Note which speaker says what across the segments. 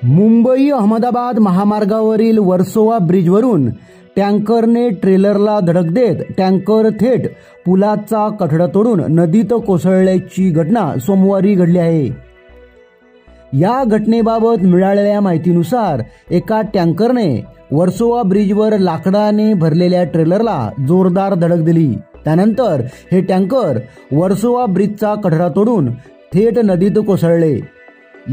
Speaker 1: मुंबई अहमदाबाद महामार्गावरील वर्सोवा ब्रिजवरून टँकरने ट्रेलरला धडक देत टँकर थेट पुलाचा कठडा तोडून नदीत कोसळल्याची घटना सोमवारी घडली आहे। या घटनेबाबत मिळालेल्या माहितीनुसार एका टँकरने वर्सोवा ब्रिजवर लाकडाने भरलेल्या ट्रेलरला जोरदार धडक दिली। त्यानंतर हे टँकर वर्सोवा ब्रिजचा कठडा तोडून थेट नदीत कोसळले।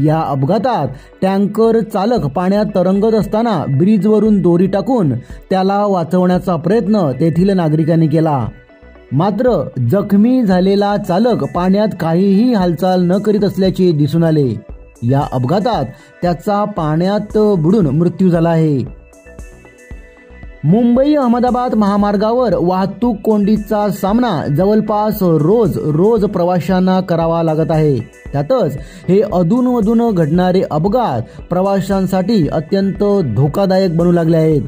Speaker 1: या अपघातात टँकर चालक पाण्यात तरंगत असताना ब्रिजवरून दोरी टाकून त्याला वाचवण्याचा प्रयत्न तेथील नागरिकांनी केला। मात्र जखमी झालेला चालक पाण्यात काहीही हालचाल न करीत असल्याचे दिसून आले। या अपघातात त्याचा पाण्यात बुडून मृत्यू झाला आहे। मुंबई अहमदाबाद महामार्गावर वाहतूक कोंडीचा सामना जवळपास रोज प्रवाशांना करावा लागत आहे। त्यातच हे अधूनमधून घडणारे अपघात प्रवाशांसाठी अत्यंत धोकादायक बनू लागले आहेत।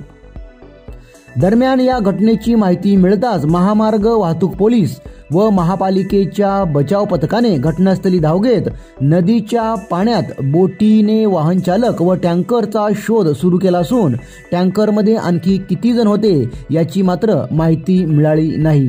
Speaker 1: दरम्यान या घटनेची माहिती मिळताच महामार्ग वाहतूक पोलीस व महापालिकेच्या बचाव पथकाने घटनास्थळी धाव घेत नदीच्या पाण्यात बोटीने वाहन चालक व टँकरचा शोध सुरू केला असून टँकरमध्ये आणखी किती जण होते याची मात्र माहिती मिळाली नाही।